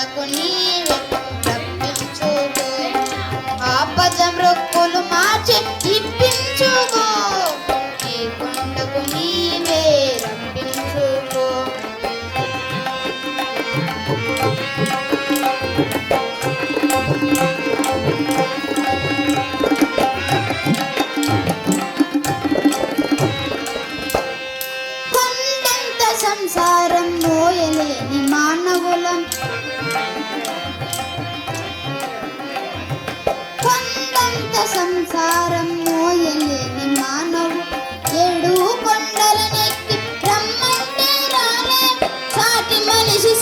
కొండకు నీవే రప్పించుకో ఆపద మృక్కులు మార్చి ఇప్పించుకో ఈ కొండకు నీవే రప్పించుకో కొండంత సంసారం మోయలేని మానవులం కొండంత సంసారం మోయలేని మానవు ఏడు కొండలనెక్కి రమ్మంటే రాలే సాటి మనిషి